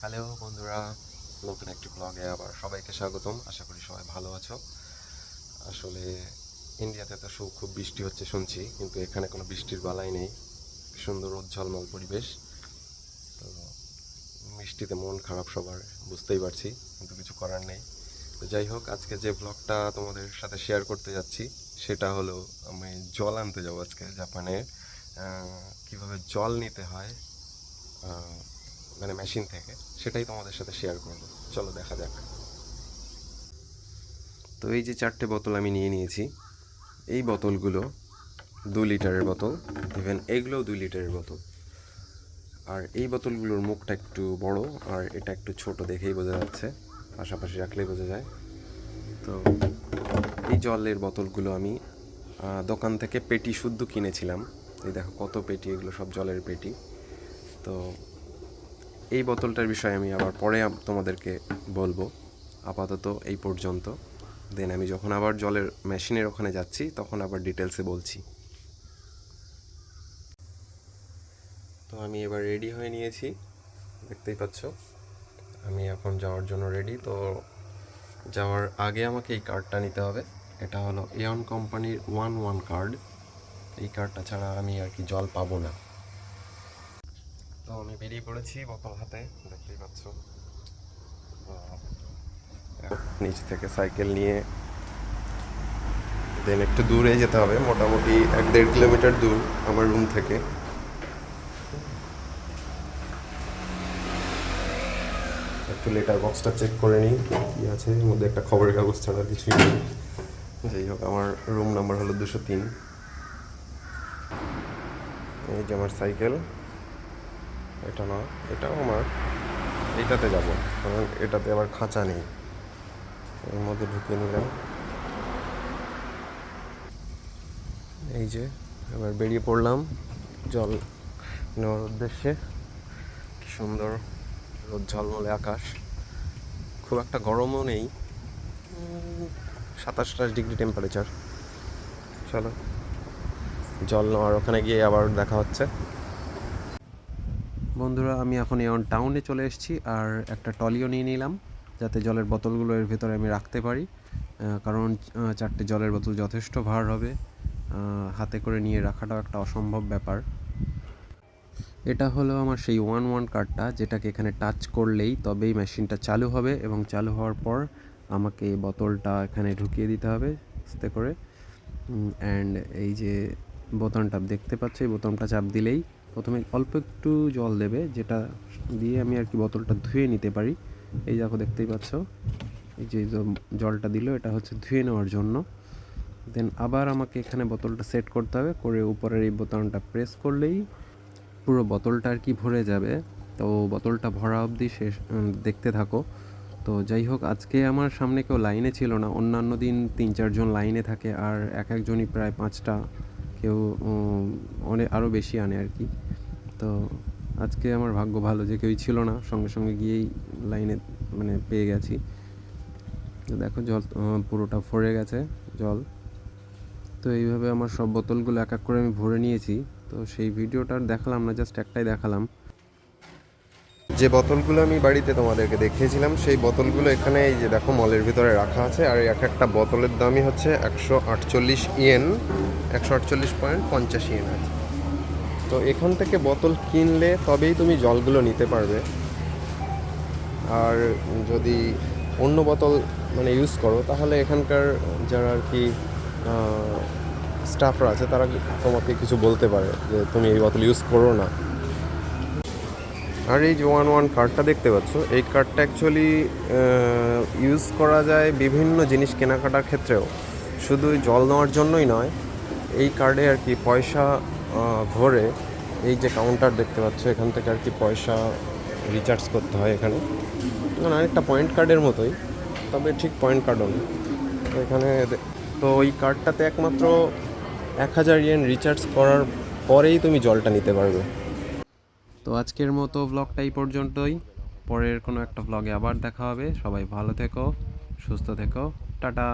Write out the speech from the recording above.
Hello বন্ধুরা, নতুন একটি ব্লগে আবার সবাইকে স্বাগতম। আশা করি সবাই ভালো আছো। আসলে ইন্ডিয়াতে তো খুব বৃষ্টি হচ্ছে শুনছি, কিন্তু এখানে কোনো বৃষ্টির বালাই নেই। সুন্দর ঝলমল পরিবেশ। তো বৃষ্টিতে মন খারাপ সবার, বুঝতেই পারছি, কিন্তু কিছু করার নেই। তো যাই হোক, আজকে যে ব্লগটা তোমাদের সাথে শেয়ার করতে যাচ্ছি সেটা হলো আমি জল আনতে যাবো আজকে জাপানে। কিভাবে জল নিতে হয় মানে মেশিন থেকে, সেটাই তোমাদের সাথে শেয়ার করব। চলো দেখা যাক। তো এই যে 4টে বোতল আমি নিয়ে নিয়েছি। এই বোতলগুলো 2 লিটারের বোতল, ইভেন এগুলোও 2 লিটারের বোতল। আর এই বোতলগুলোর মুখটা একটু বড়, আর এটা একটু ছোট, দেখেই বোঝা যাচ্ছে, পাশাপাশি রাখলেই বোঝা যায়। তো এই জলের বোতলগুলো আমি দোকান থেকে পেটি শুদ্ধ কিনেছিলাম। এই দেখো কত পেটি, এগুলো সব জলের পেটি। তো এই বোতলটার বিষয়ে আমি আবার পরে তোমাদেরকে বলবো। আপাতত এই পর্যন্ত। দেন আমি যখন আবার জলের মেশিনের ওখানে যাচ্ছি তখন আবার ডিটেলসে বলছি। তো আমি এবার রেডি হয়ে নিয়েছি, দেখতেই পাচ্ছ। আমি এখন যাওয়ার জন্য রেডি। তো যাওয়ার আগে আমাকে এই কার্ডটা নিতে হবে। এটা হলো এয়ন কোম্পানির 1-1 কার্ড। এই কার্ডটা ছাড়া আমি আর কি জল পাবো না। তো আমি বেরিয়ে পড়েছি বোতল হাতে, দেখতেই পাচ্ছ। নিচ থেকে সাইকেল নিয়ে দেন একটু দূরে যেতে হবে, মোটামুটি 1-1.5 কিলোমিটার দূর আমার রুম থেকে। একটু লেটার বক্সটা চেক করে নিই কী আছে এর মধ্যে। একটা খবরের কাগজ ছাড়া কিছুই নেই। যাই হোক, আমার রুম নাম্বার হলো 203। এই যে আমার সাইকেল, এটা না, এটাও আমার। এইটাতে যাব, কারণ এটাতে আবার খাঁচা নেই। এর মধ্যে ঢুকিয়ে নিলাম। এই যে এবার বেরিয়ে পড়লাম জল নেওয়ার উদ্দেশ্যে। কি সুন্দর রোদ ঝলমলে আকাশ, খুব একটা গরমও নেই, 27-28 ডিগ্রি টেম্পারেচার। চলো জল নেওয়ার ওখানে গিয়ে আবার দেখা হচ্ছে। বন্ধুরা, আমি এখন এয়ন টাউনে চলে এসেছি, আর একটা টলিও নিয়ে নিলাম যাতে জলের বোতলগুলো এর ভেতরে আমি রাখতে পারি। কারণ 4টে জলের বোতল যথেষ্ট ভার হবে, হাতে করে নিয়ে রাখাটাও একটা অসম্ভব ব্যাপার। এটা হলো আমার সেই 1-1 কার্ডটা, যেটাকে এখানে টাচ করলেই তবেই মেশিনটা চালু হবে, এবং চালু হওয়ার পর আমাকে বোতলটা এখানে ঢুকিয়ে দিতে হবে আস্তে করে। অ্যান্ড এই যে বোতামটা দেখতে পাচ্ছ, এই বোতামটা চাপ দিলেই প্রথমে অল্প একটু জল দেবে, যেটা দিয়ে আমি আর কি বোতলটা ধুয়ে নিতে পারি। এই দেখো, দেখতেই পাচ্ছ, এই যে জলটা দিল, এটা হচ্ছে ধুয়ে নেওয়ার জন্য। দেন আবার আমাকে এখানে বোতলটা সেট করতে হবে, করে উপরের এই বোতামটা প্রেস করলেই পুরো বোতলটা আর কি ভরে যাবে। তো বোতলটা ভরা অবধি শেষ দেখতে থাকো। তো যাই হোক, আজকে আমার সামনে কেউ লাইনে ছিল না। অন্যান্য দিন 3-4 জন লাইনে থাকে, আর একজনই প্রায় 5টা, কেউ অনেক আরও বেশি আনে আর কি। তো আজকে আমার ভাগ্য ভালো যে কেউই ছিল না, সঙ্গে সঙ্গে গিয়েই লাইনে মানে পেয়ে গেছি। তো দেখো জল পুরোটা ভরে গেছে জল। তো এইভাবে আমার সব বোতলগুলো এক এক করে আমি ভরে নিয়েছি। তো সেই ভিডিওটা আর দেখালাম না, জাস্ট একটাই দেখালাম। যে বোতলগুলো আমি বাড়িতে তোমাদেরকে দেখিয়েছিলাম, সেই বোতলগুলো এখানে এই যে দেখো মলের ভিতরে রাখা আছে। আর এক একটা বোতলের দামই হচ্ছে 148 ইয়েন, 148.50 ইয়েন আছে। তো এখান থেকে বোতল কিনলে তবেই তুমি জলগুলো নিতে পারবে। আর যদি অন্য বোতল মানে ইউজ করো, তাহলে এখানকার যারা আর কি স্টাফরা আছে, তারা তোমাকে কিছু বলতে পারে যে তুমি এই বোতল ইউজ করো না। আর এই যে 1-1 কার্ডটা দেখতে পাচ্ছ, এই কার্ডটা অ্যাকচুয়ালি ইউজ করা যায় বিভিন্ন জিনিস কেনাকাটার ক্ষেত্রেও, শুধু জল নেওয়ার জন্যই নয়। এই কার্ডে আর কি পয়সা ভরে, এই যে কাউন্টার দেখতে পাচ্ছ, এখান থেকে আর কি পয়সা রিচার্জ করতে হয় এখানে। মানে অনেকটা পয়েন্ট কার্ডের মতোই, তবে ঠিক পয়েন্ট কার্ডও না এখানে। তো ওই কার্ডটাতে একমাত্র 1000 ইয়েন রিচার্জ করার পরেই তুমি জলটা নিতে পারবে। তো আজকের মতো ব্লগটা এই পর্যন্তই। পরের কোনো একটা ব্লগে আবার দেখা হবে। সবাই ভালো থেকো, সুস্থ থেকো, টাটা।